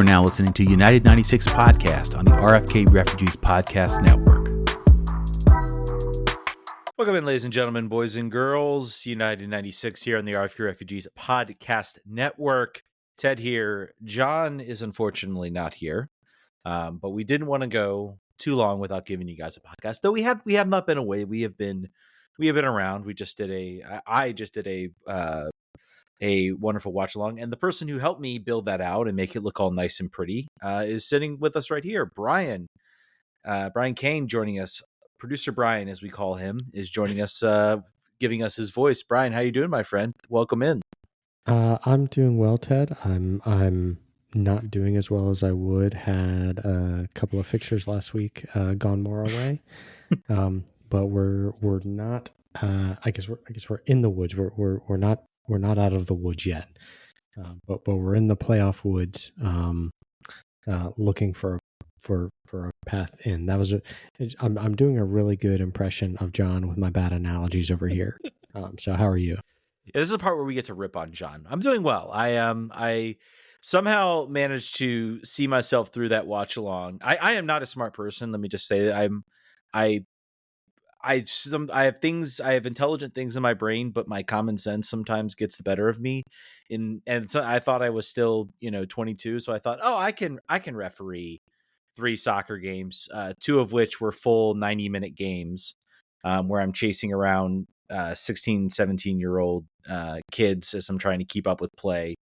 are now listening to United 96 Podcast on the RFK Refugees Podcast Network. Welcome in, ladies and gentlemen, boys and girls. United 96 here on the RFK Refugees Podcast Network. Ted here. John is unfortunately not here, but we didn't want to go too long without giving you guys a podcast. Though we have not been away. We have been around. I just did a wonderful watch along, and the person who helped me build that out and make it look all nice and pretty is sitting with us right here. Brian Kane joining us. Producer Brian, as we call him, is joining us, giving us his voice. Brian, how you doing, my friend? Welcome in. I'm doing well, Ted. I'm not doing as well as I would had a couple of fixtures last week gone more away. But we're not. I guess we're in the woods. We're not out of the woods yet. But we're in the playoff woods, looking for a path in. I'm doing a really good impression of John with my bad analogies over here. So how are you? Yeah, this is the part where we get to rip on John. I'm doing well. I somehow managed to see myself through that watch along. I am not a smart person. Let me just say that I have intelligent things in my brain, but my common sense sometimes gets the better of me. So I thought I was still, 22. So I thought, I can referee 3 soccer games, 2 of which were full 90-minute games, where I'm chasing around 16, 17-year-old kids as I'm trying to keep up with play.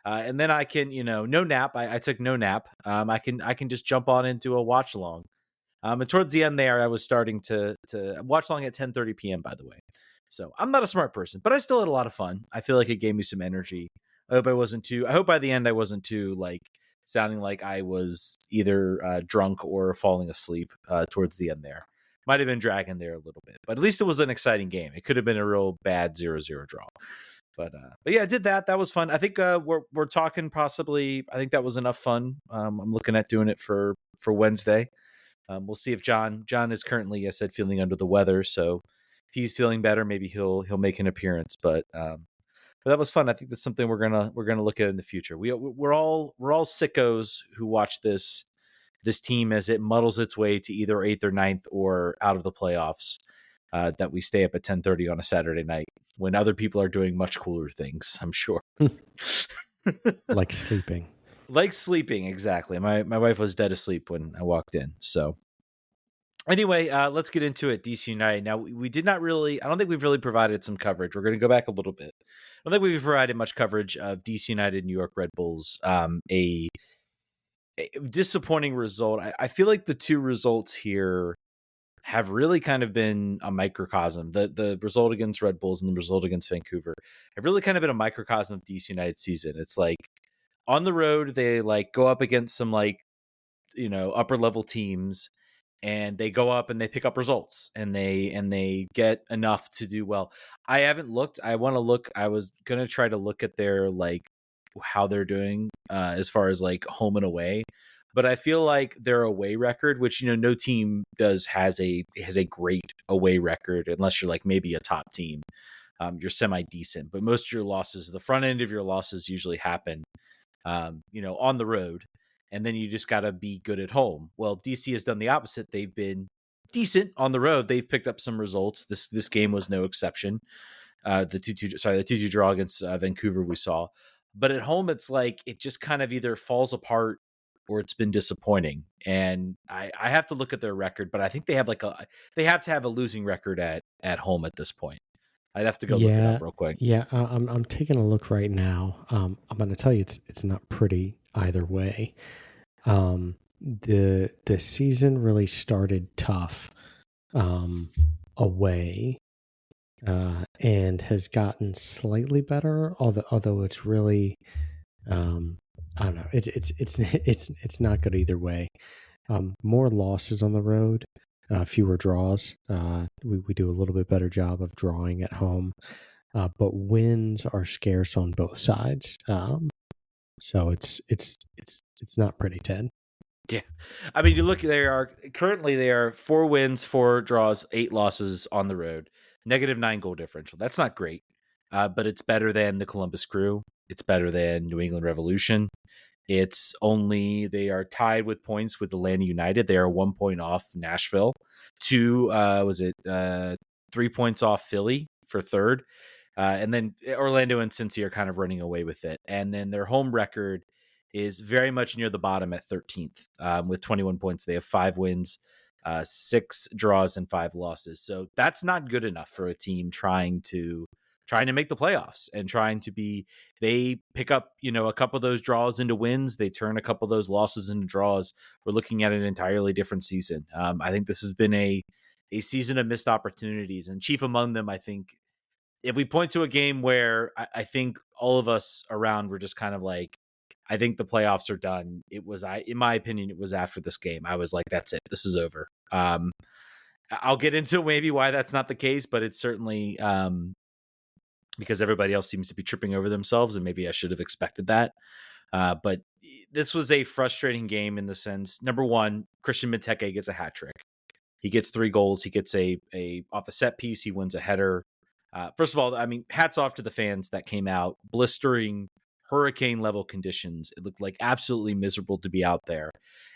And then I can, no nap. I took no nap. I can just jump on into a watch along. And towards the end there, I was starting to watch along at 10:30 p.m., by the way. So I'm not a smart person, but I still had a lot of fun. I feel like it gave me some energy. I hope by the end I wasn't too sounding like I was either drunk or falling asleep towards the end there. Might have been dragging there a little bit, but at least it was an exciting game. It could have been a real bad 0-0 draw. But yeah, I did that. That was fun. I think we're talking possibly. I think that was enough fun. I'm looking at doing it for Wednesday. We'll see if John is currently, I said, feeling under the weather. So if he's feeling better, maybe he'll make an appearance. But that was fun. I think that's something we're gonna look at in the future. We're all sickos who watch this team as it muddles its way to either 8th or 9th or out of the playoffs. That we stay up at 10:30 on a Saturday night when other people are doing much cooler things, I'm sure. Like sleeping. Like sleeping, exactly. My wife was dead asleep when I walked in. So anyway, let's get into it. DC United. Now, we did not really, I don't think we've really provided some coverage. We're going to go back a little bit. I don't think we've provided much coverage of DC United, New York Red Bulls. A disappointing result. I feel like the 2 results here have really kind of been a microcosm. The result against Red Bulls and the result against Vancouver have really kind of been a microcosm of DC United's season. It's like on the road, they go up against some upper level teams, and they go up and they pick up results, and they get enough to do well. I haven't looked. I want to look. I was gonna try to look at their how they're doing as far as home and away. But I feel like their away record, which no team has a great away record unless you're maybe a top team. You're semi decent, but most of your losses, the front end of your losses, usually happen, on the road, and then you just got to be good at home. Well, DC has done the opposite. They've been decent on the road. They've picked up some results. This game was no exception. The 2-2 draw against Vancouver we saw, but at home it's it just kind of either falls apart or it's been disappointing. And I have to look at their record, but I think they have they have to have a losing record at home at this point. I'd have to go look it up real quick. Yeah, I'm taking a look right now. I'm going to tell you it's not pretty either way. The season really started tough away, and has gotten slightly better. Although it's really, I don't know. It's not good either way. More losses on the road, fewer draws. We do a little bit better job of drawing at home, but wins are scarce on both sides. So it's not pretty, Ted. Yeah, I mean, you look. They are 4 wins, 4 draws, 8 losses on the road. -9 goal differential. That's not great, but it's better than the Columbus Crew. It's better than New England Revolution. They are tied with points with Atlanta United. They are 1 point off Nashville. 3 points off Philly for third. And then Orlando and Cincy are kind of running away with it. And then their home record is very much near the bottom at 13th with 21 points. They have 5 wins, 6 draws, and 5 losses. So that's not good enough for a team trying to make the playoffs and they pick up, a couple of those draws into wins. They turn a couple of those losses into draws. We're looking at an entirely different season. I think this has been a season of missed opportunities, and chief among them, I think, if we point to a game where I think all of us around were just kind of like, I think the playoffs are done. In my opinion, it was after this game. I was like, that's it. This is over. I'll get into maybe why that's not the case, but it's certainly because everybody else seems to be tripping over themselves, and maybe I should have expected that. But this was a frustrating game in the sense, number one, Christian Benteke gets a hat trick. He gets 3 goals. He gets a off a set piece. He wins a header. First of all, I mean, hats off to the fans that came out. Blistering hurricane level conditions. It looked like absolutely miserable to be out there.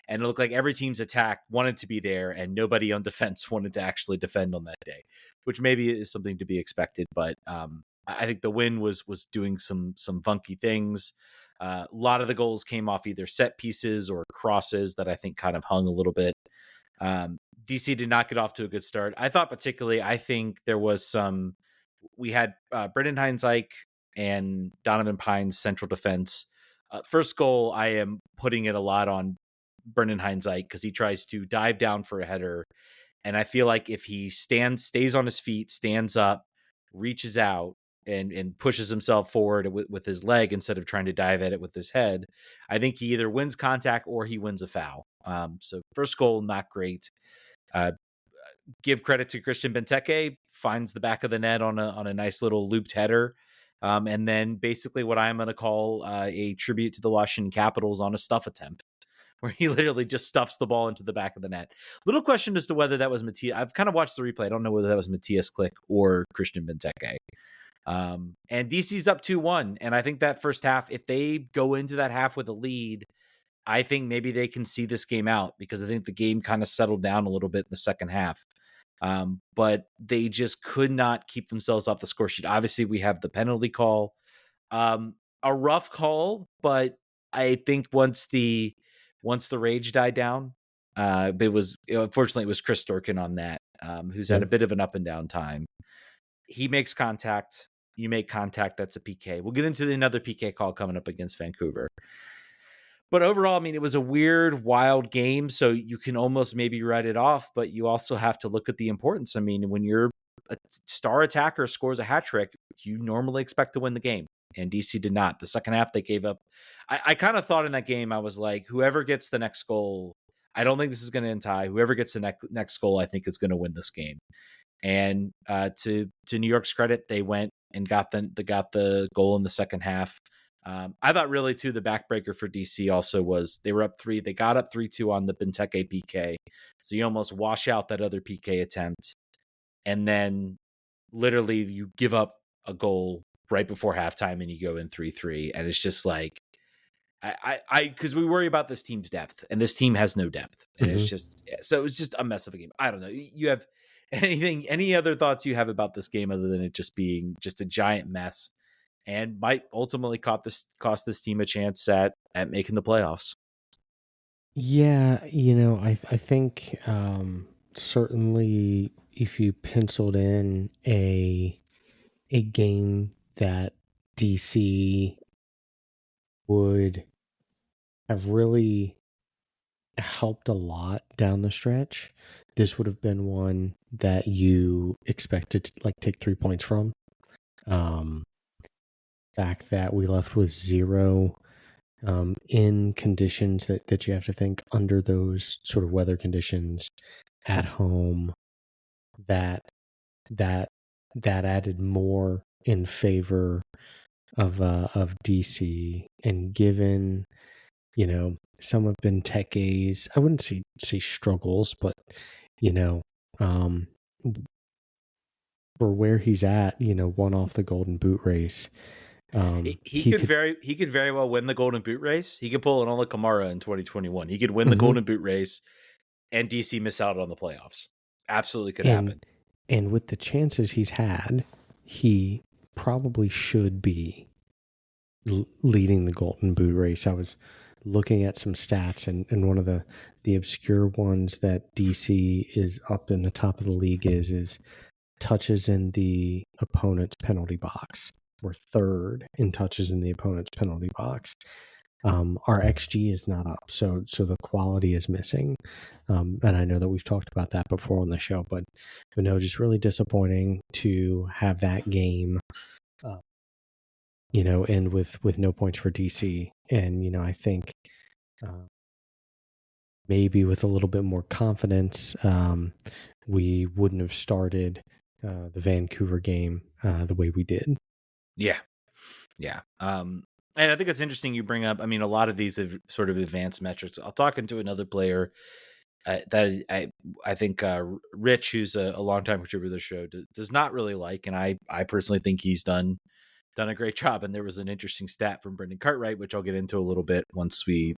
And it looked like every team's attack wanted to be there, and nobody on defense wanted to actually defend on that day, which maybe is something to be expected. But I think the win was doing some funky things. A lot of the goals came off either set pieces or crosses that I think kind of hung a little bit. DC did not get off to a good start. I think there was we had Brendan Heinzike and Donovan Pine's central defense. First goal, I am putting it a lot on Brendan Heinzike because he tries to dive down for a header. And I feel like if he stays on his feet, stands up, reaches out, and pushes himself forward with his leg instead of trying to dive at it with his head, I think he either wins contact or he wins a foul. So first goal, not great. Give credit to Christian Benteke, finds the back of the net on a nice little looped header. And then basically what I'm going to call a tribute to the Washington Capitals on a stuff attempt, where he literally just stuffs the ball into the back of the net. Little question as to whether that was Matthias. I've kind of watched the replay. I don't know whether that was Matthias Klick or Christian Benteke. And DC's up 2-1. And I think that first half, if they go into that half with a lead, I think maybe they can see this game out, because I think the game kind of settled down a little bit in the second half. But they just could not keep themselves off the score sheet. Obviously, we have the penalty call, a rough call, but I think once the rage died down, unfortunately it was Chris Durkin on that, who's had a bit of an up and down time. He makes contact. You make contact. That's a PK. We'll get into another PK call coming up against Vancouver. But overall, I mean, it was a weird, wild game, so you can almost maybe write it off, but you also have to look at the importance. I mean, when your star attacker scores a hat trick, you normally expect to win the game, and DC did not. The second half, they gave up. I kind of thought in that game, I was like, whoever gets the next goal, I don't think this is going to end tie. Whoever gets the next goal, I think is going to win this game. And to New York's credit, they went and got the goal in the second half. I thought really too, the backbreaker for DC also was they were up 3. They got up 3-2 on the Benteke PK. So you almost wash out that other PK attempt. And then literally you give up a goal right before halftime and you go in 3-3. And it's just like, because we worry about this team's depth, and this team has no depth. And it's just, so it's just a mess of a game. I don't know. You have any other thoughts you have about this game other than it just being just a giant mess, and might ultimately cost this team a chance at making the playoffs? Yeah, I think certainly if you penciled in a game that DC would have really helped a lot down the stretch, this would have been one that you expected to take 3 points from. Fact that we left with 0 in conditions that you have to think under those sort of weather conditions at home, that added more in favor of DC. And given some of Benteke's, I wouldn't say struggles, but for where he's at, won off the Golden Boot race. He He could could, very well win the Golden Boot race. He could pull an Ola Kamara in 2021. He could win the mhm. Golden Boot race, and DC miss out on the playoffs. Absolutely could and happen. and with the chances he's had, he probably should be leading the Golden Boot race. I was looking at some stats, and one of the obscure ones that DC is up in the top of the league is touches in the opponent's penalty box. We're third in touches in the opponent's penalty box. Our XG is not up, so the quality is missing. And I know that we've talked about that before on the show, but no, just really disappointing to have that game, end with no points for DC. And I think maybe with a little bit more confidence, we wouldn't have started the Vancouver game the way we did. Yeah. And I think it's interesting you bring up. I mean, a lot of these sort of advanced metrics. I'll talk into another player that I think Rich, who's a longtime contributor to the show, does not really like, and I personally think he's done a great job. And there was an interesting stat from Brendan Cartwright, which I'll get into a little bit once we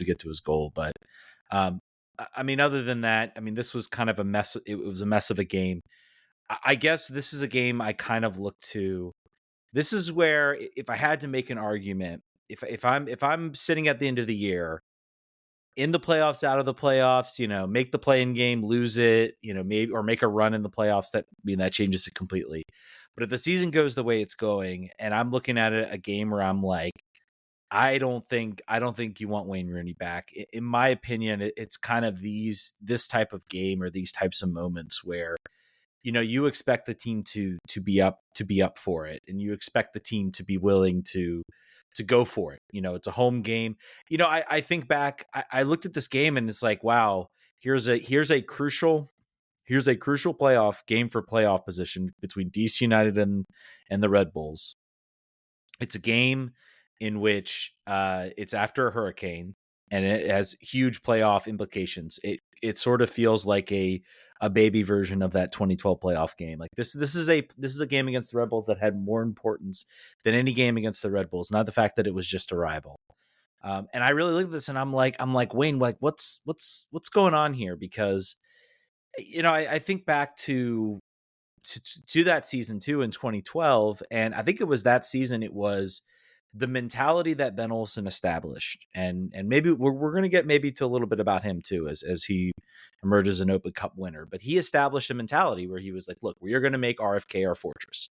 get to his goal. But I mean, other than that, I mean, this was kind of a mess. It was a mess of a game. I guess this is a game I kind of look to. This is where, if I had to make an argument, if I'm sitting at the end of the year, in the playoffs, out of the playoffs, make the play-in game, lose it, maybe, or make a run in the playoffs, that changes it completely. But if the season goes the way it's going, and I'm looking at a game where I'm like, I don't think you want Wayne Rooney back. In my opinion, it's kind of this type of game or these types of moments where you expect the team to be up for it, and you expect the team to be willing to go for it. It's a home game. I think back, I looked at this game and it's like, wow, here's a crucial playoff game for playoff position between DC United and the Red Bulls. It's a game in which it's after a hurricane, and it has huge playoff implications. It sort of feels like a baby version of that 2012 playoff game. Like this is a game against the Red Bulls that had more importance than any game against the Red Bulls. Not the fact that it was just a rival. And I really look at this and I'm like, Wayne, like what's going on here? Because I think back to that season too in 2012, and I think it was that season. It was the mentality that Ben Olsen established, and maybe we're going to get maybe to a little bit about him too as he emerges an Open Cup winner. But he established a mentality where he was like, "Look, we are going to make RFK our fortress,"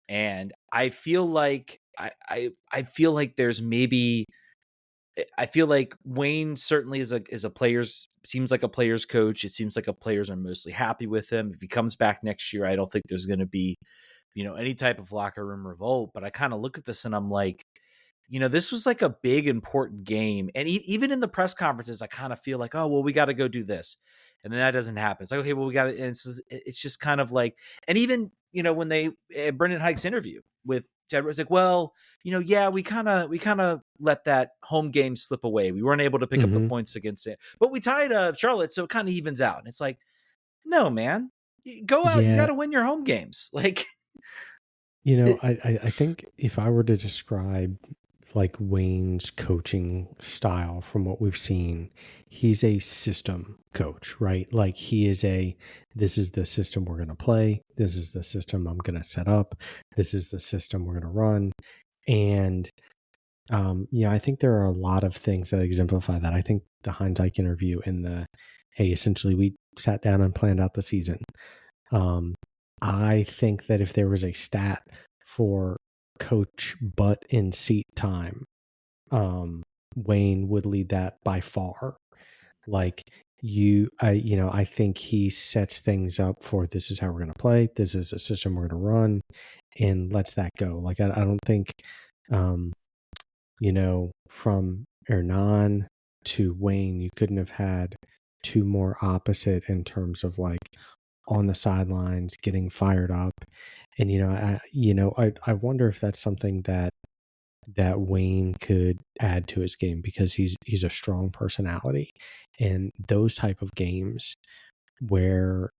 and I feel like I feel like there's maybe. I feel like Wayne certainly is a player's seems like a player's coach. It seems like players are mostly happy with him. If he comes back next year, I don't think there's going to be, any type of locker room revolt. But I kind of look at this and I'm like, this was like a big important game. And even in the press conferences, I kind of feel like, oh, well, we got to go do this. And then that doesn't happen. It's like, okay, well, we got to, and it's just kind of like, and even, when they, Brendan Hike's interview with Ted was like, well, yeah, we kind of let that home game slip away. We weren't able to pick up the points against it, but we tied Charlotte. So it kind of evens out. And it's like, no, man, go out. Yeah. You got to win your home games. Like, I think if I were to describe like Wayne's coaching style from what we've seen, he's a system coach, right? Like this is the system we're going to play. This is the system I'm going to set up. This is the system we're going to run. And, I think there are a lot of things that exemplify that. I think the Heinz Ike interview and hey, essentially we sat down and planned out the season. I think that if there was a stat for coach butt in seat time, Wayne would lead that by far. Like I think he sets things up for this is how we're going to play. This is a system we're going to run, and lets that go. Like I don't think, from Hernan to Wayne, you couldn't have had two more opposite in terms of like on the sidelines getting fired up. And I wonder if that's something that Wayne could add to his game, because he's a strong personality, and those type of games where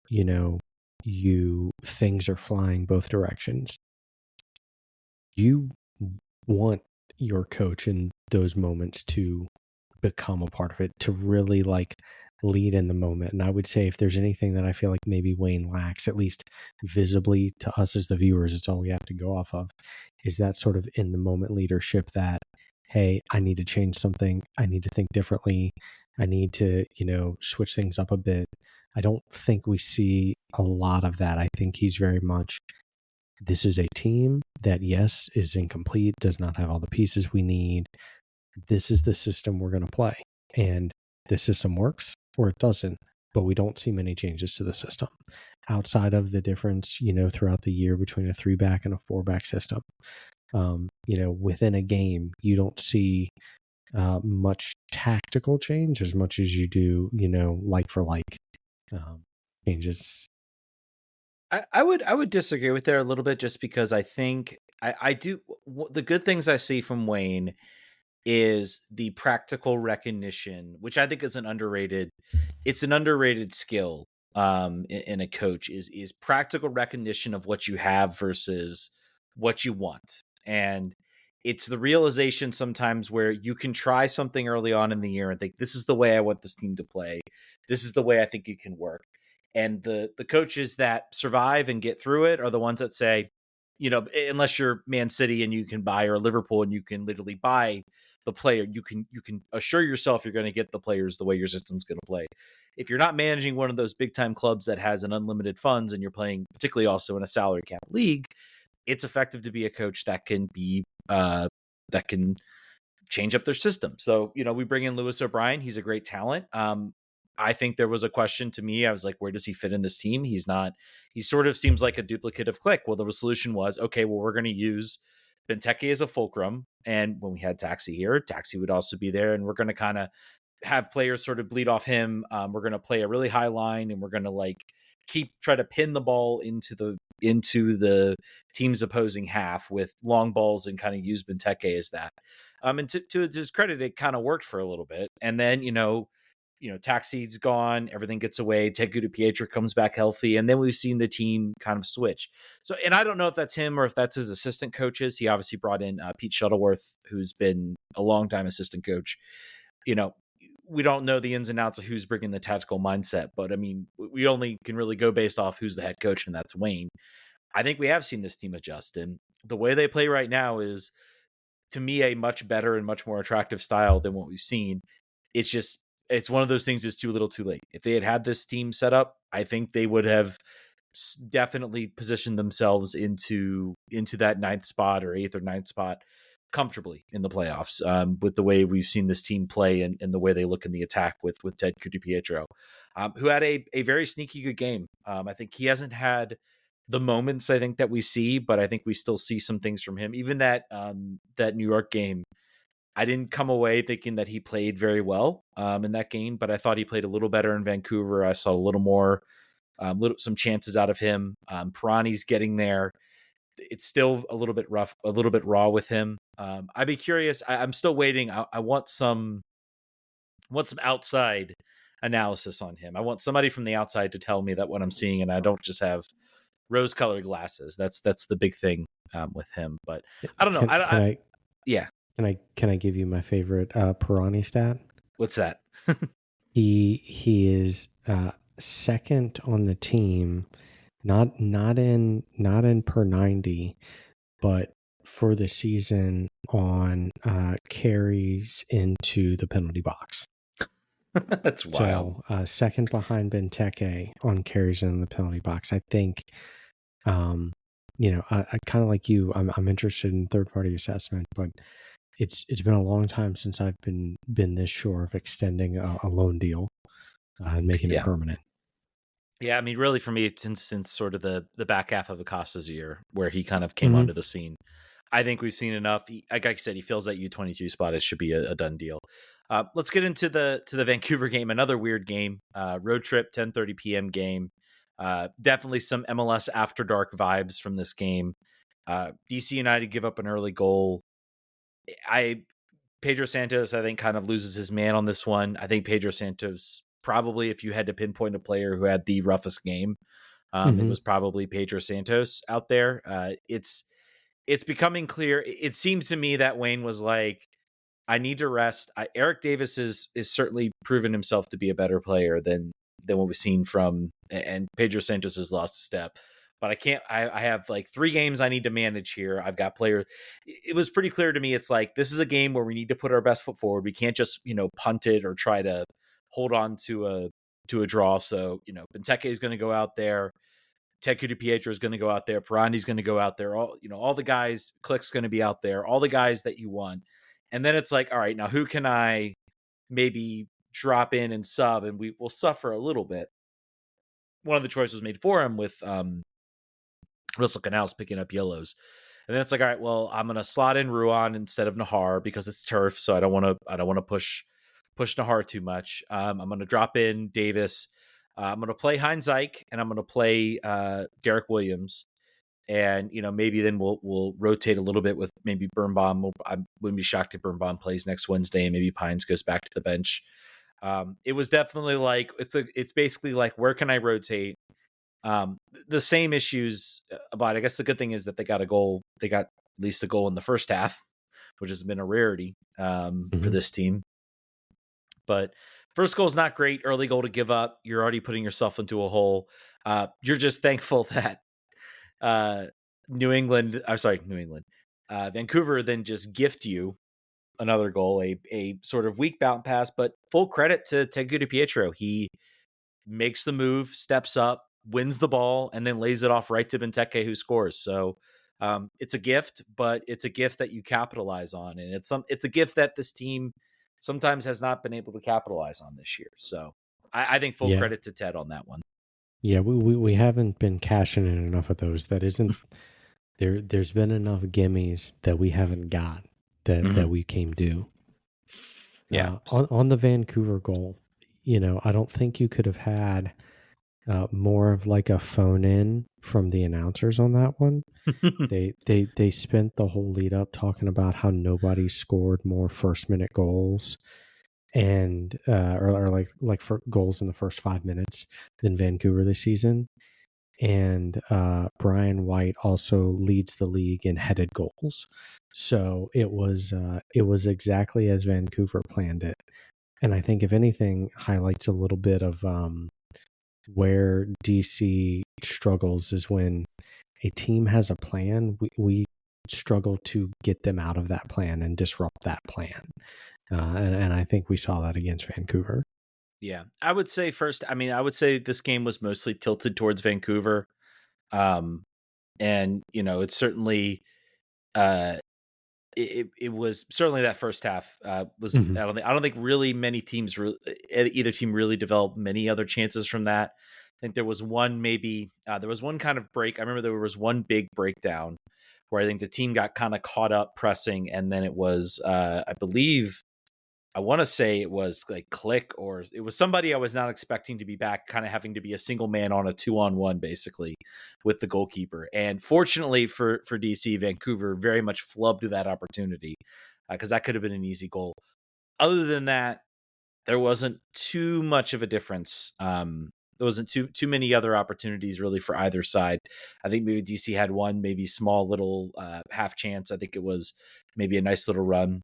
things are flying both directions, you want your coach in those moments to become a part of it, to really like lead in the moment. And I would say if there's anything that I feel like maybe Wayne lacks, at least visibly to us as the viewers, it's all we have to go off of, is that sort of in the moment leadership that, hey, I need to change something. I need to think differently. I need to, switch things up a bit. I don't think we see a lot of that. I think he's very much, this is a team that, yes, is incomplete, does not have all the pieces we need. This is the system we're going to play. And the system works or it doesn't, but we don't see many changes to the system outside of the difference, throughout the year between a 3-back and a 4-back system. Within a game, you don't see much tactical change as much as you do, like for like changes. I would disagree with there a little bit, just because I think I do the good things I see from Wayne is the practical recognition, which I think is an underrated skill in a coach, is practical recognition of what you have versus what you want. And it's the realization sometimes where you can try something early on in the year and think, this is the way I want this team to play. This is the way I think it can work. And the coaches that survive and get through it are the ones that say, unless you're Man City and you can buy, or Liverpool and you can literally buy the player, you can assure yourself you're going to get the players the way your system's going to play. If you're not managing one of those big time clubs that has an unlimited funds, and you're playing particularly also in a salary cap league, it's effective to be a coach that can be that can change up their system. So, we bring in Lewis O'Brien. He's a great talent. I think there was a question to me. I was like, where does he fit in this team? He sort of seems like a duplicate of Click. Well, the solution was, okay, well, we're going to use Benteke as a fulcrum. And when we had Taxi here, Taxi would also be there. And we're going to kind of have players sort of bleed off him. We're going to play a really high line, and we're going to try to pin the ball into the team's opposing half with long balls, and kind of use Benteke as that. And to his credit, it kind of worked for a little bit. And then, Taxi's gone, everything gets away. Teku DiPietro comes back healthy, and then we've seen the team kind of switch. So, and I don't know if that's him or if that's his assistant coaches. He obviously brought in Pete Shuttleworth, who's been a long time assistant coach. We don't know the ins and outs of who's bringing the tactical mindset, but I mean, we only can really go based off who's the head coach, and that's Wayne. I think we have seen this team adjust, and the way they play right now is, to me, a much better and much more attractive style than what we've seen. It's one of those things, is too little too late. If they had this team set up, I think they would have definitely positioned themselves into that 9th spot or 8th or 9th spot comfortably in the playoffs, with the way we've seen this team play, and the way they look in the attack with Ted DiPietro, who had a very sneaky good game. I think he hasn't had the moments I think that we see, but I think we still see some things from him. Even that New York game, I didn't come away thinking that he played very well in that game, but I thought he played a little better in Vancouver. I saw a little more, some chances out of him. Pirani's getting there. It's still a little bit rough, a little bit raw with him. I'd be curious. I'm still waiting. I want some outside analysis on him. I want somebody from the outside to tell me that what I'm seeing, and I don't just have rose-colored glasses. That's the big thing with him. But I don't know. Yeah. Can I give you my favorite Pirani stat? What's that? He is second on the team, not in per 90, but for the season on carries into the penalty box. That's wild. So second behind Benteke on carries in the penalty box. I think, I kind of like you. I'm interested in third-party assessment, but it's been a long time since I've been this sure of extending a loan deal and making it permanent. Yeah, I mean, really, for me, since sort of the back half of Acosta's year, where he kind of came onto the scene, I think we've seen enough. Like I said, he feels that U22 spot. It should be a done deal. Let's get into the Vancouver game. Another weird game. Road trip, 10:30 p.m. game. Definitely some MLS After Dark vibes from this game. DC United give up an early goal. Pedro Santos, I think, kind of loses his man on this one. I think Pedro Santos, probably, if you had to pinpoint a player who had the roughest game, it was probably Pedro Santos out there. it's becoming clear. It seems to me that Wayne was like, I need to rest. Eric Davis is certainly proven himself to be a better player than what we've seen from, and Pedro Santos has lost a step. But I can't. I have like 3 games I need to manage here. I've got players. It was pretty clear to me. It's like, this is a game where we need to put our best foot forward. We can't just punt it or try to hold on to a draw. So Benteke is going to go out there. Ted Pietro is going to go out there. Pirandi's going to go out there. All the guys. Click's going to be out there. All the guys that you want. And then it's like, all right, now who can I maybe drop in and sub, and we will suffer a little bit. One of the choices was made for him with Russell Canals picking up yellows. And then it's like, all right, well, I'm going to slot in Ruan instead of Nahar because it's turf, so I don't want to push Nahar too much. I'm going to drop in Davis. I'm going to play Heinz Ike, and I'm going to play Derek Williams. And maybe then we'll rotate a little bit with maybe Birnbaum. I wouldn't be shocked if Birnbaum plays next Wednesday, and maybe Pines goes back to the bench. It was definitely like it's basically like, where can I rotate? The same issues about. I guess the good thing is that they got a goal. They got at least a goal in the first half, which has been a rarity for this team. But first goal is not great. Early goal to give up. You're already putting yourself into a hole. You're just thankful that Vancouver then just gift you another goal, a sort of weak bounce pass, but full credit to Ted Pietro. He makes the move, steps up, wins the ball, and then lays it off right to Benteke, who scores. So it's a gift, but it's a gift that you capitalize on, and it's a gift that this team sometimes has not been able to capitalize on this year. So I think full credit to Ted on that one. Yeah, we haven't been cashing in enough of those. That isn't there. There's been enough gimmies that we haven't got that we came due. Yeah. On the Vancouver goal, I don't think you could have had more of like a phone in from the announcers on that one. They spent the whole lead up talking about how nobody scored more first minute goals and or like for goals in the first 5 minutes than Vancouver this season. And Brian White also leads the league in headed goals. So it was exactly as Vancouver planned it. And I think, if anything, highlights a little bit of where DC struggles is when a team has a plan, we struggle to get them out of that plan and disrupt that plan. And I think we saw that against Vancouver. Yeah, I would say this game was mostly tilted towards Vancouver. And it's certainly it was certainly that first half was I don't think really many teams either team really developed many other chances from that. I think there was one there was one kind of break. I remember there was one big breakdown where I think the team got kind of caught up pressing, and then it was I want to say it was like Click, or it was somebody I was not expecting to be back, kind of having to be a single man on a 2-on-1 basically with the goalkeeper. And fortunately for DC, Vancouver very much flubbed that opportunity because that could have been an easy goal. Other than that, there wasn't too much of a difference. There wasn't too many other opportunities really for either side. I think maybe DC had one maybe small little half chance. I think it was maybe a nice little run.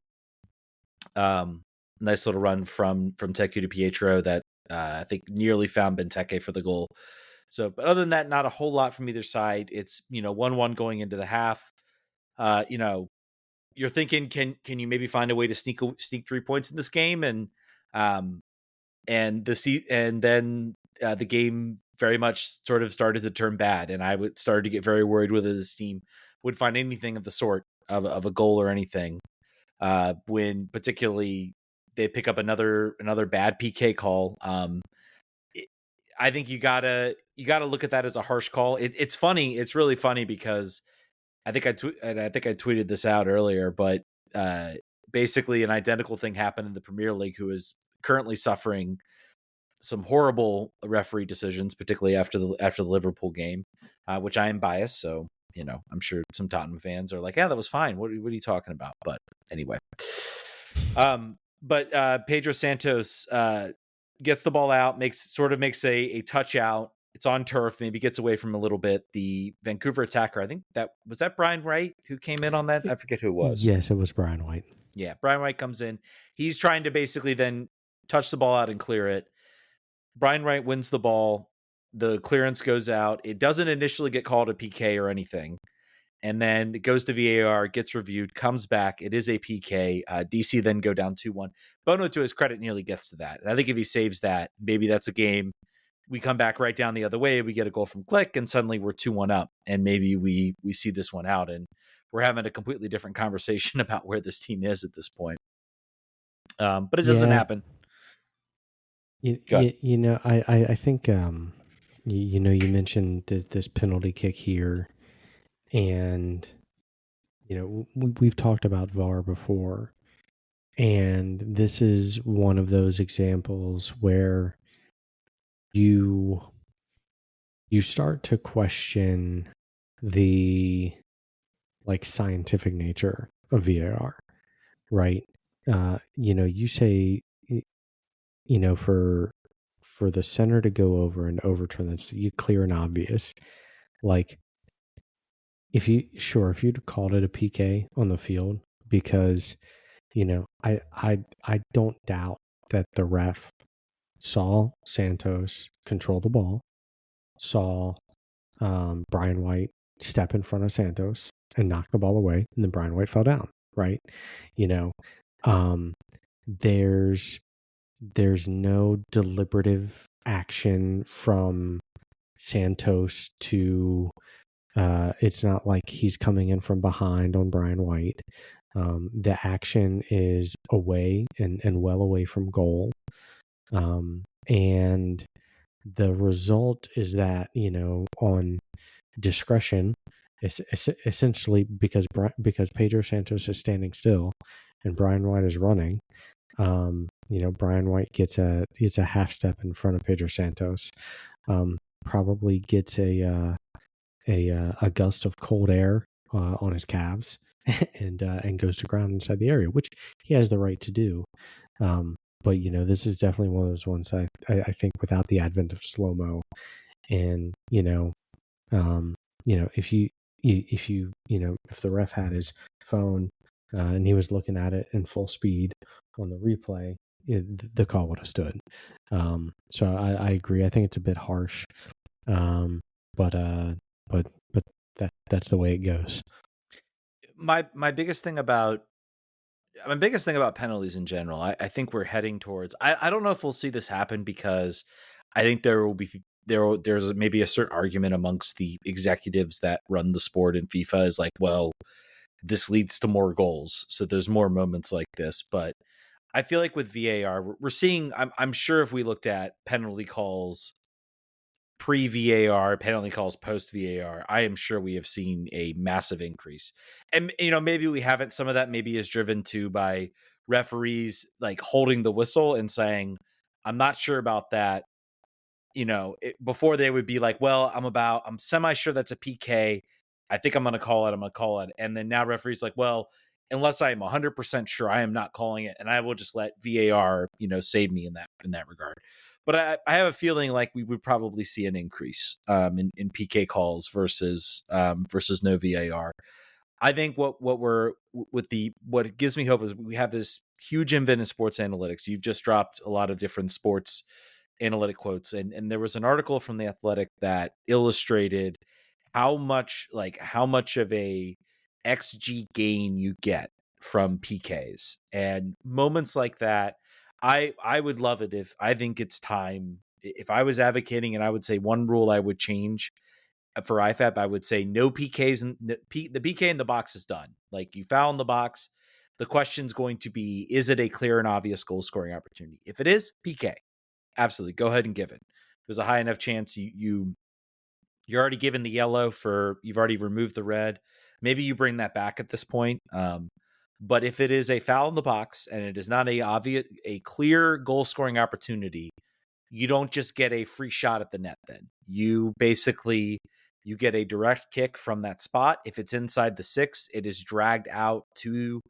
Nice little run from Teku Pietro that I think nearly found Benteke for the goal. So, but other than that, not a whole lot from either side. It's 1-1 going into the half. You're thinking, can you maybe find a way to sneak 3 points in this game? And then the game very much sort of started to turn bad, and I started to get very worried whether this team would find anything of the sort of a goal or anything. When particularly they pick up another bad PK call. I think you gotta look at that as a harsh call. It's funny. It's really funny because I think I tweeted this out earlier, but basically an identical thing happened in the Premier League, who is currently suffering some horrible referee decisions, particularly after the Liverpool game, which I am biased. So, I'm sure some Tottenham fans are like, yeah, that was fine. What are you talking about? But anyway, but Pedro Santos gets the ball out, makes a touch out, It's on turf, maybe gets away from a little bit. The Vancouver attacker, I think that Brian Wright who came in on that? I forget who it was. Yes, it was Brian White. Yeah, Brian Wright comes in. He's trying to basically then touch the ball out and clear it. Brian Wright wins the ball. The clearance goes out. It doesn't initially get called a PK or anything. And then it goes to VAR, gets reviewed, comes back. It is a PK. DC then go down 2-1. Bono, to his credit, nearly gets to that. And I think if he saves that, maybe that's a game. We come back right down the other way. We get a goal from Click, and suddenly we're 2-1 up. And maybe we see this one out. And we're having a completely different conversation about where this team is at this point. But it doesn't happen. I think, you mentioned this penalty kick here. And, we've talked about VAR before. And this is one of those examples where you start to question the scientific nature of VAR, right? You say, for the center to go over and overturn this, you clear and obvious. If you'd called it a PK on the field, because I don't doubt that the ref saw Santos control the ball, saw Brian White step in front of Santos and knock the ball away, and then Brian White fell down, right? There's no deliberative action from Santos to it's not like he's coming in from behind on Brian White. The action is away and well away from goal. And the result is that, on discretion, essentially because Pedro Santos is standing still and Brian White is running, Brian White gets a half step in front of Pedro Santos, probably gets a gust of cold air on his calves and goes to ground inside the area, which he has the right to do. But this is definitely one of those ones I think without the advent of slow-mo, and if the ref had his phone and he was looking at it in full speed on the replay, the call would have stood. So I agree. I think it's a bit harsh, but that's the way it goes. My biggest thing about penalties in general, I think we're heading towards. I don't know if we'll see this happen, because I think there's maybe a certain argument amongst the executives that run the sport in FIFA is like, well, this leads to more goals, so there's more moments like this. But I feel like with VAR, we're seeing. I'm sure if we looked at penalty calls pre-VAR, penalty calls post-VAR, I am sure we have seen a massive increase. And, maybe we haven't. Some of that maybe is driven too by referees holding the whistle and saying, I'm not sure about that. Before they would be like, well, I'm semi-sure that's a PK. I think I'm going to call it. And then now referees like, well, unless I am 100% sure, I am not calling it. And I will just let VAR, save me in that regard. But I have a feeling like we would probably see an increase in PK calls versus no VAR. I think what gives me hope is we have this huge invent in sports analytics. You've just dropped a lot of different sports analytic quotes, and there was an article from The Athletic that illustrated how much of a XG gain you get from PKs and moments like that. I would love it if I think it's time. If I was advocating, and I would say one rule I would change for IFAB, I would say no PKs, and the PK in the box is done. Like, you foul in the box, the question's going to be, is it a clear and obvious goal scoring opportunity? If it is, PK. Absolutely. Go ahead and give it. There's a high enough chance you're already given the yellow you've already removed the red. Maybe you bring that back at this point. But if it is a foul in the box and it is not a clear goal scoring opportunity, you don't just get a free shot at the net. Then you get a direct kick from that spot. If it's inside the 6, it is dragged out to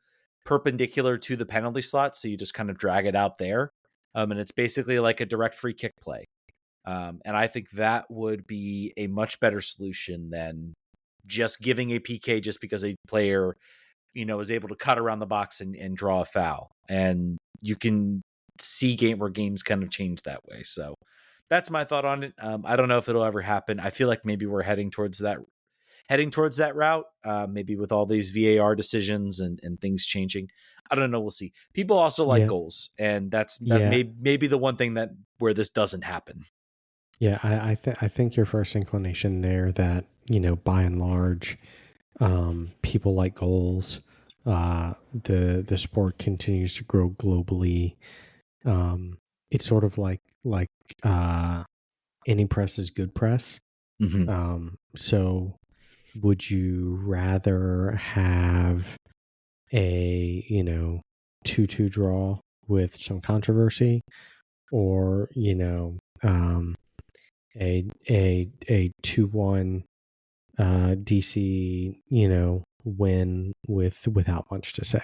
perpendicular to the penalty slot. So you just kind of drag it out there. And it's basically like a direct free kick play. And I think that would be a much better solution than just giving a PK just because a player, is able to cut around the box and draw a foul. And you can see where games kind of change that way. So that's my thought on it. I don't know if it'll ever happen. I feel like maybe we're heading towards that route, maybe with all these VAR decisions and things changing. I don't know. We'll see. People also like Yeah. goals, and that Yeah. may be the one thing that where this doesn't happen. Yeah, I think your first inclination there that, by and large, people like goals. The sport continues to grow globally. It's sort of like any press is good press. Mm-hmm. So would you rather have a 2-2 draw with some controversy, or a 2-1 DC win without much to say?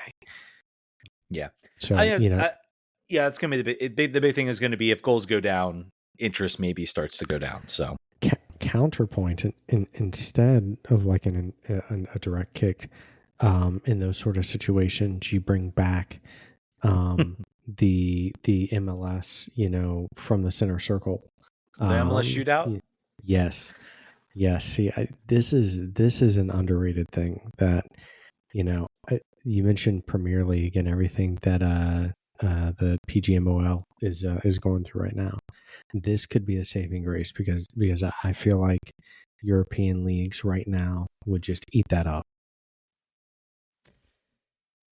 Yeah. So Yeah, it's gonna be the big thing is going to be if goals go down, interest maybe starts to go down. So counterpoint, instead of like a direct kick, in those sort of situations, you bring back the MLS, from the center circle. The MLS shootout. Yes. See, this is an underrated thing that, you mentioned Premier League and everything that the PGMOL is going through right now. This could be a saving grace because I feel like European leagues right now would just eat that up.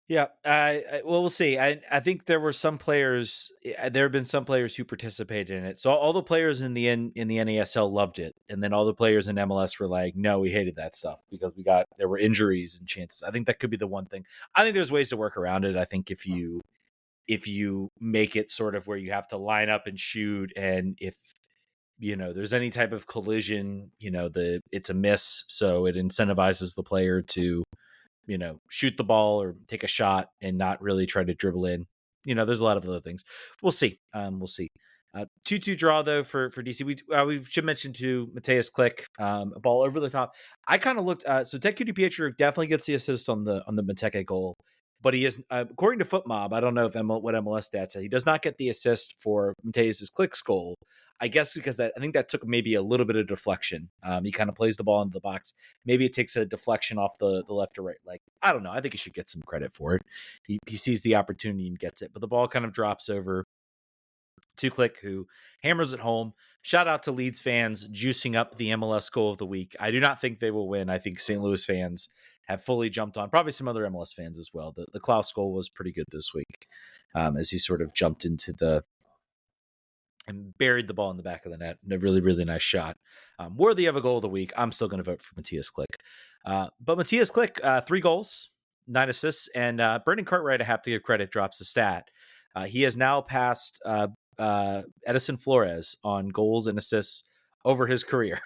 Yeah, well, we'll see. I think there were some players. There have been some players who participated in it. So all the players in the NASL loved it, and then all the players in MLS were like, "No, we hated that stuff because there were injuries and chances." I think that could be the one thing. I think there's ways to work around it. I think if you make it sort of where you have to line up and shoot, and if there's any type of collision, it's a miss, so it incentivizes the player to shoot the ball or take a shot and not really try to dribble in. There's a lot of other things. We'll see. We'll see. 2-2 draw though for DC. We should mention too Mateus Click, a ball over the top. I kind of looked. So Tek Pietro definitely gets the assist on the Mateke goal, but he is according to FootMob. I don't know if what MLS stats say. He does not get the assist for Mateus's Click's goal. I guess because I think that took maybe a little bit of deflection. He kind of plays the ball into the box. Maybe it takes a deflection off the left or right. Like, I don't know. I think he should get some credit for it. He sees the opportunity and gets it, but the ball kind of drops over to Click, who hammers it home. Shout out to Leeds fans juicing up the MLS goal of the week. I do not think they will win. I think St. Louis fans have fully jumped on, probably some other MLS fans as well. The Klaus goal was pretty good this week, as he sort of jumped into and buried the ball in the back of the net. A really, really nice shot. Worthy of a goal of the week. I'm still going to vote for Mateus Click. But Mateus Click, 3 goals, 9 assists, and Brendan Cartwright, I have to give credit, drops a stat. He has now passed Edison Flores on goals and assists over his career.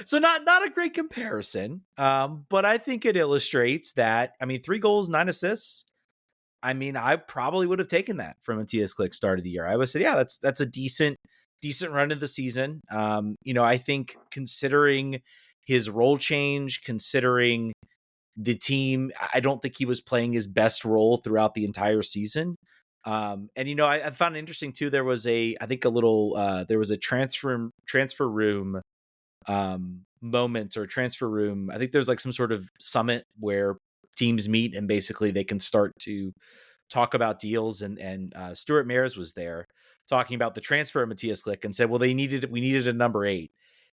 So not a great comparison, but I think it illustrates that, 3 goals, 9 assists, I probably would have taken that from Mateus Click start of the year. I would say, yeah, that's a decent run of the season. I think considering his role change, considering the team, I don't think he was playing his best role throughout the entire season. I found it interesting too. There was a transfer room moment or transfer room. I think there's like some sort of summit where teams meet and basically they can start to talk about deals. And Stuart Mares was there talking about the transfer of Mateus Click and said, well, we needed a number 8.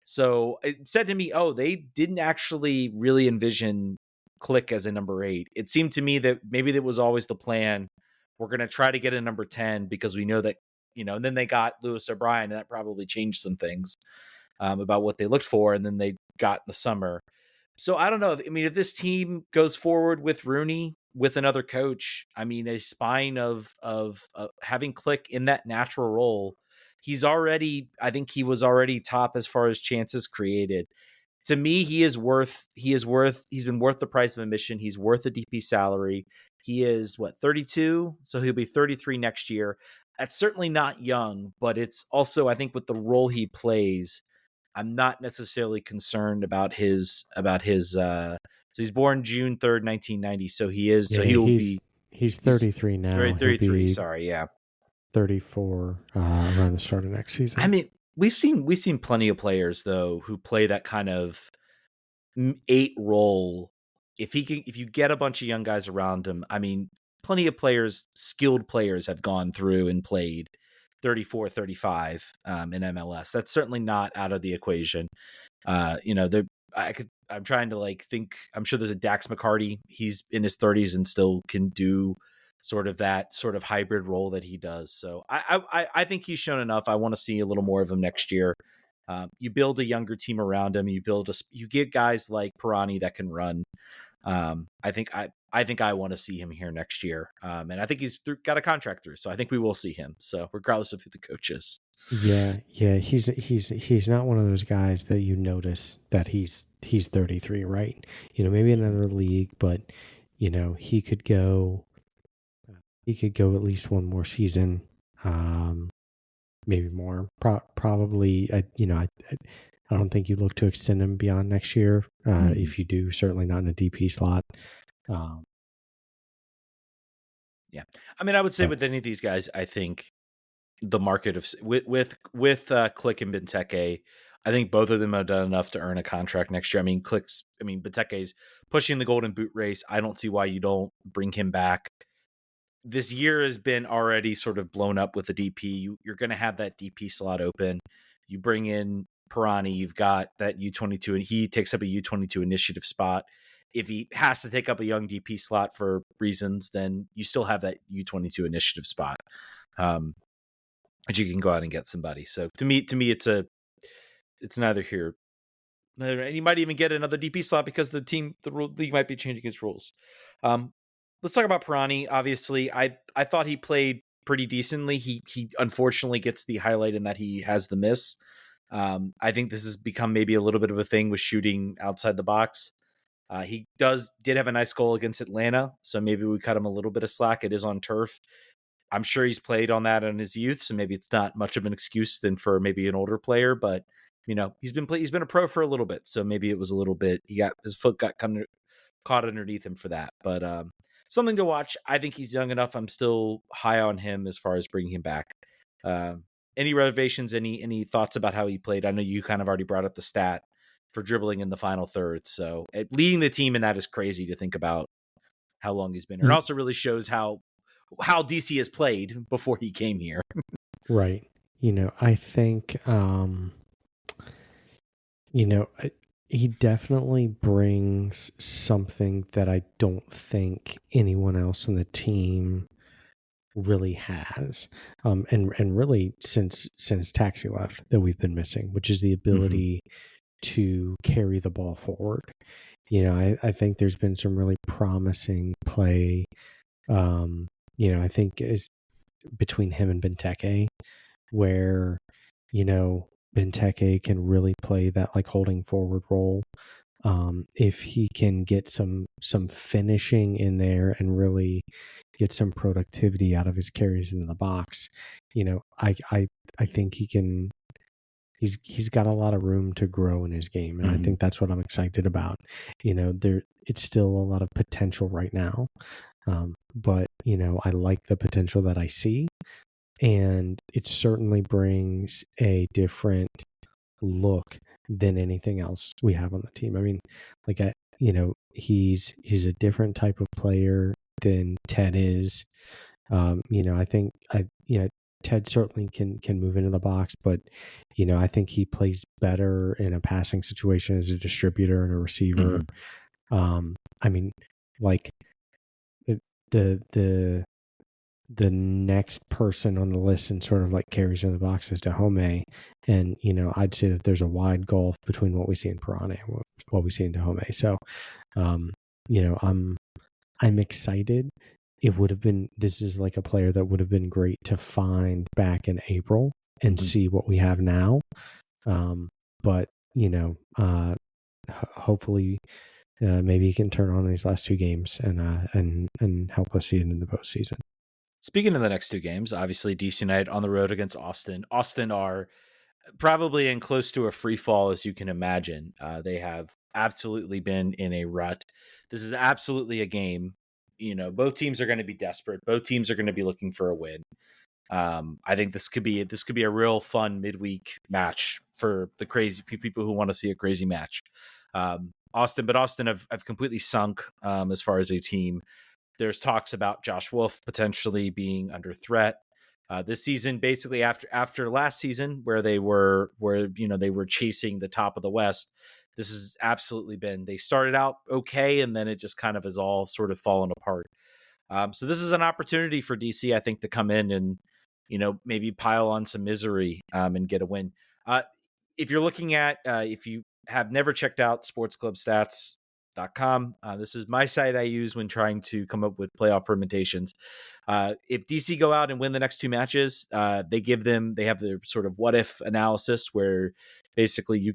So it said to me, oh, they didn't actually really envision Click as a number 8. It seemed to me that maybe that was always the plan. We're going to try to get a number 10 because we know that, and then they got Lewis O'Brien, and that probably changed some things about what they looked for. And then they got in the summer. So I don't know. If this team goes forward with Rooney, with another coach, a spine of having Click in that natural role, I think he was already top as far as chances created. To me, he's been worth the price of admission. He's worth the DP salary. He is 32, so he'll be 33 next year. That's certainly not young, but it's also, I think, with the role he plays, I'm not necessarily concerned about so he's born June 3rd, 1990. So Yeah, he will be he's he's 33 now. He'll 33. be Sorry, yeah. 34 around the start of next season. I mean, we've seen plenty of players though who play that kind of 8 role. If you get a bunch of young guys around him, I mean, plenty of players, skilled players, have gone through and played 34, 35 in MLS. That's certainly not out of the equation. I'm trying to think. I'm sure there's a Dax McCarty. He's in his 30s and still can do sort of that sort of hybrid role that he does. So I think he's shown enough. I want to see a little more of him next year. You build a younger team around him. You get guys like Pirani that can run. I think I want to see him here next year. And I think he's got a contract through, so I think we will see him. So regardless of who the coach is. Yeah, he's not one of those guys that you notice that he's 33, right? Maybe in another league, but he could go at least one more season, maybe more. Probably, I don't think you look to extend him beyond next year. If you do, certainly not in a DP slot. Yeah, I mean, I would say with any of these guys, I think the market of with Click and Benteke, I think both of them have done enough to earn a contract next year. I mean, Benteke's pushing the Golden Boot race. I don't see why you don't bring him back. This year has been already sort of blown up with the DP. You're going to have that DP slot open. You bring in Pirani, you've got that U22, and he takes up a U22 initiative spot. If he has to take up a young DP slot for reasons, then you still have that U22 initiative spot. But you can go out and get somebody. So to me, it's neither here. And you might even get another DP slot because the league might be changing its rules. Let's talk about Pirani. Obviously, I thought he played pretty decently. He unfortunately gets the highlight in that he has the miss. I think this has become maybe a little bit of a thing with shooting outside the box. He did have a nice goal against Atlanta, so maybe we cut him a little bit of slack. It is on turf. I'm sure he's played on that in his youth, so maybe it's not much of an excuse than for maybe an older player. But he's been a pro for a little bit, so maybe it was a little bit. His foot got caught underneath him for that. But something to watch. I think he's young enough. I'm still high on him as far as bringing him back. Any reservations? Any thoughts about how he played? I know you kind of already brought up the stat for dribbling in the final third. So leading the team in that is crazy to think about how long he's been here. It also really shows how DC has played before he came here. Right. I think, he definitely brings something that I don't think anyone else in the team really has. And really since Taxi left that we've been missing, which is the ability to carry the ball forward. I think there's been some really promising play. I think is between him and Benteke, where Benteke can really play that holding forward role. If he can get some finishing in there and really get some productivity out of his carries into the box, I think he can. He's got a lot of room to grow in his game, and I think that's what I'm excited about. It's still a lot of potential right now, but I like the potential that I see, and it certainly brings a different look than anything else we have on the team. I mean, he's a different type of player than Ted is. I think Ted certainly can move into the box, but I think he plays better in a passing situation as a distributor and a receiver. I mean, the next person on the list and sort of carries in the box is Dahomey, and I'd say that there's a wide gulf between what we see in Pirani and what we see in Dahomey. So, I'm excited. This is a player that would have been great to find back in April and see what we have now. But hopefully maybe he can turn on these last 2 games and help us see it in the postseason. Speaking of the next two games, obviously DC United on the road against Austin. Austin are probably in close to a free fall as you can imagine. They have absolutely been in a rut. This is absolutely a game. Both teams are going to be desperate. Both teams are going to be looking for a win. I think this could be a real fun midweek match for the crazy people who want to see a crazy match. Austin have completely sunk as far as a team. There's talks about Josh Wolf potentially being under threat. This season, basically after last season, where they were chasing the top of the West, this has absolutely been. They started out okay, and then it just kind of has all sort of fallen apart. So this is an opportunity for DC, I think, to come in and maybe pile on some misery and get a win. If you're looking at if you have never checked out sportsclubstats.com, this is my site I use when trying to come up with playoff permutations. If DC go out and win the next two matches, they have their sort of what if analysis where basically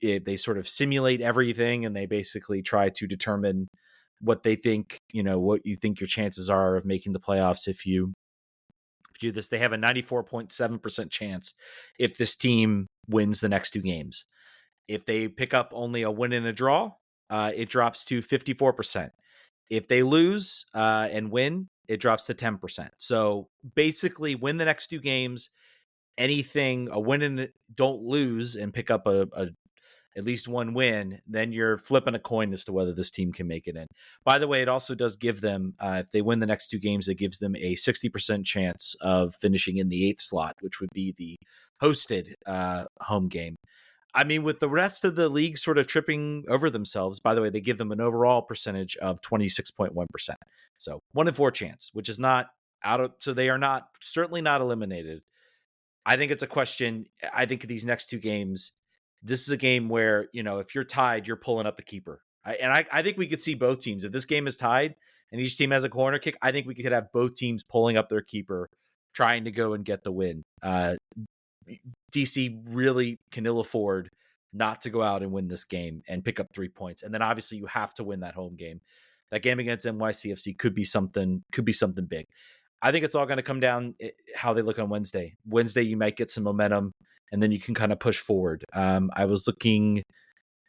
they sort of simulate everything and they basically try to determine what they think, what you think your chances are of making the playoffs if you do this. They have a 94.7% chance if this team wins the next two games. If they pick up only a win and a draw, it drops to 54%. If they lose and win, it drops to 10%. So basically, win the next two games, a win and don't lose and pick up at least one win, then you're flipping a coin as to whether this team can make it in. By the way, it also does give them, if they win the next two games, it gives them a 60% chance of finishing in the 8th slot, which would be the hosted home game. I mean, with the rest of the league sort of tripping over themselves, by the way, they give them an overall percentage of 26.1%. So 1 in 4 chance, which is not so they are certainly not eliminated. I think it's a question. I think these next two games, this is a game where, if you're tied, you're pulling up the keeper. I think we could see both teams. If this game is tied and each team has a corner kick, I think we could have both teams pulling up their keeper, trying to go and get the win. DC really can ill afford not to go out and win this game and pick up 3 points. And then obviously you have to win that home game. That game against NYCFC could be something big. I think it's all going to come down how they look on Wednesday. Wednesday, you might get some momentum, and then you can kind of push forward. I was looking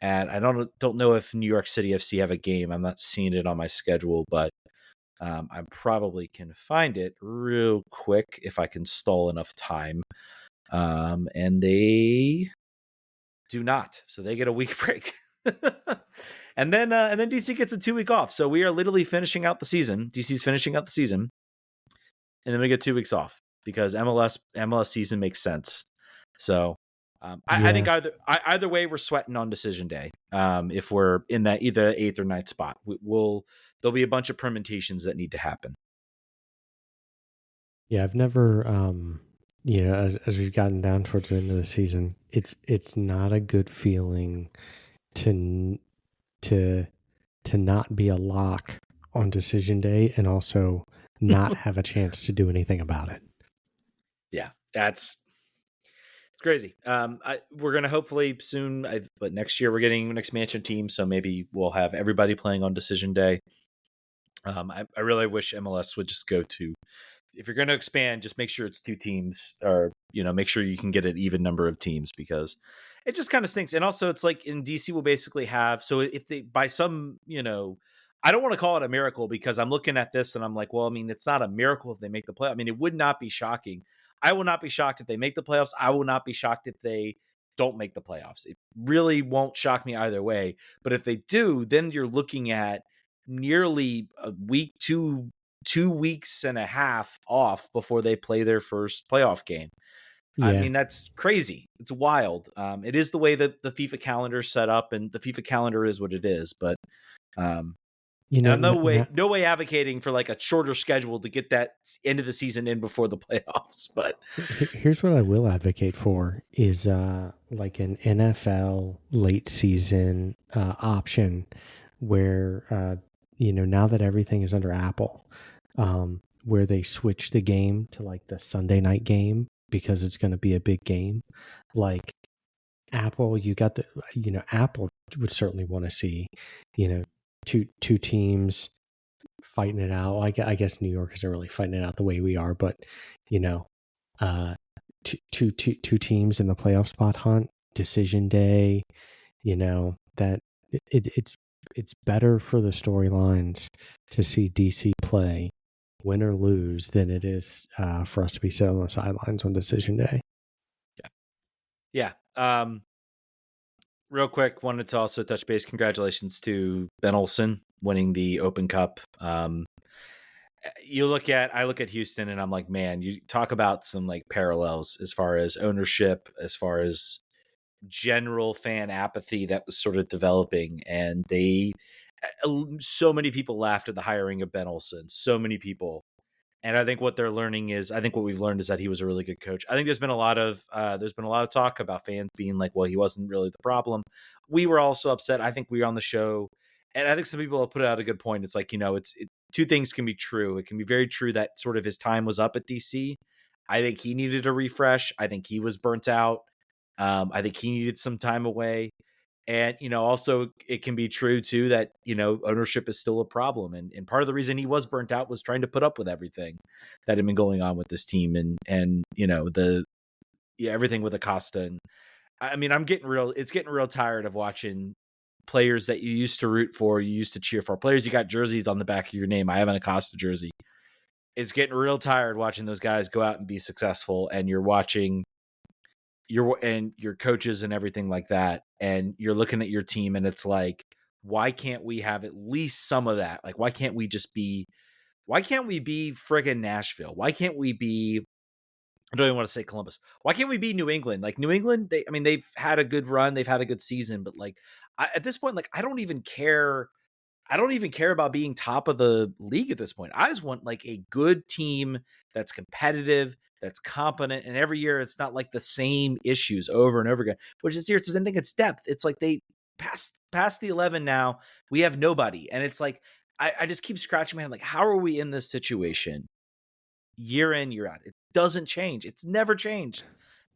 at, I don't know if New York City FC have a game. I'm not seeing it on my schedule, but I probably can find it real quick if I can stall enough time. And they do not, so they get a week break. And then DC gets a 2-week off. So we are literally finishing out the season. DC's finishing out the season. And then we get 2 weeks off because MLS season makes sense. So I think either way, we're sweating on decision day. If we're in that either 8th or 9th spot, there'll be a bunch of permutations that need to happen. Yeah, I've never, as we've gotten down towards the end of the season, it's not a good feeling to not be a lock on decision day and also not have a chance to do anything about it. Yeah, it's crazy. We're going to hopefully soon, but next year we're getting an expansion team, so maybe we'll have everybody playing on decision day. I really wish MLS would just go to, if you're going to expand, just make sure it's 2 teams, or make sure you can get an even number of teams, because it just kind of stinks. And also, it's like in DC will basically have, so if they by some I don't want to call it a miracle, because I'm looking at this and I'm like, well, I mean, it's not a miracle if they make the play. I mean, it would not be shocking. I will not be shocked if they make the playoffs. I will not be shocked if they don't make the playoffs. It really won't shock me either way. But if they do, then you're looking at nearly a week, 2 weeks and a half off before they play their first playoff game. Yeah. I mean, that's crazy. It's wild. It is the way that the FIFA calendar is set up, and the FIFA calendar is what it is. But no way advocating for like a shorter schedule to get that end of the season in before the playoffs. But here's what I will advocate for is like an NFL late season option where now that everything is under Apple, where they switch the game to like the Sunday night game because it's going to be a big game. Like Apple, Apple would certainly want to see, two teams fighting it out. I guess New York isn't really fighting it out the way we are, but uh, two teams in the playoff spot hunt, decision day. That it's better for the storylines to see DC play, win or lose, than it is for us to be sitting on the sidelines on decision day. Yeah. Real quick, wanted to also touch base. Congratulations to Ben Olsen winning the Open Cup. I look at Houston and I'm like, man, you talk about some like parallels as far as ownership, as far as general fan apathy that was sort of developing. And so many people laughed at the hiring of Ben Olsen. So many people. And I think what we've learned is that he was a really good coach. I think there's been a lot of talk about fans being like, well, he wasn't really the problem. We were also upset. I think we were on the show, and I think some people have put out a good point. It's like, two things can be true. It can be very true that sort of his time was up at DC. I think he needed a refresh. I think he was burnt out. I think he needed some time away. And, also it can be true too that, ownership is still a problem. And part of the reason he was burnt out was trying to put up with everything that had been going on with this team and everything with Acosta. And I mean, it's getting real tired of watching players that you used to root for, you used to cheer for, players you got jerseys on the back of your name. I have an Acosta jersey. It's getting real tired watching those guys go out and be successful, and you're watching your coaches and everything like that, and you're looking at your team and it's like, why can't we have at least some of that? Like, why can't we be friggin' Nashville? Why can't we be, I don't even want to say Columbus. Why can't we be New England? Like, New England, they've had a good run, they've had a good season, but like at this point, like, I don't even care about being top of the league at this point. I just want like a good team that's competitive, that's competent, and every year it's not like the same issues over and over again. Which is here, it's the same thing. It's depth. It's like they past the 11 now. We have nobody, and it's like I just keep scratching my head. Like, how are we in this situation year in, year out? It doesn't change. It's never changed.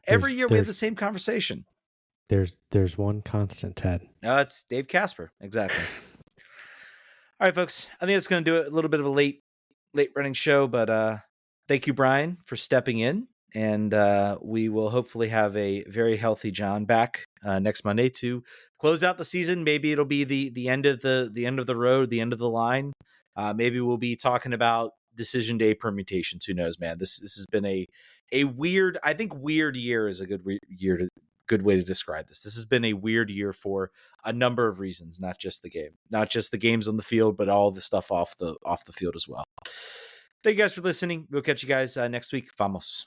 Every year we have the same conversation. There's one constant, Ted. No, it's Dave Casper. Exactly. All right, folks. I think it's going to do a little bit of a late running show, but thank you, Brian, for stepping in, and we will hopefully have a very healthy John back next Monday to close out the season. Maybe it'll be the end of the road, the end of the line. Maybe we'll be talking about decision day permutations. Who knows, man? This has been a weird. I think weird year is a good good way to describe this. This has been a weird year for a number of reasons, not just the games on the field, but all the stuff off the field as well. Thank you guys for listening. We'll catch you guys next week. Vamos.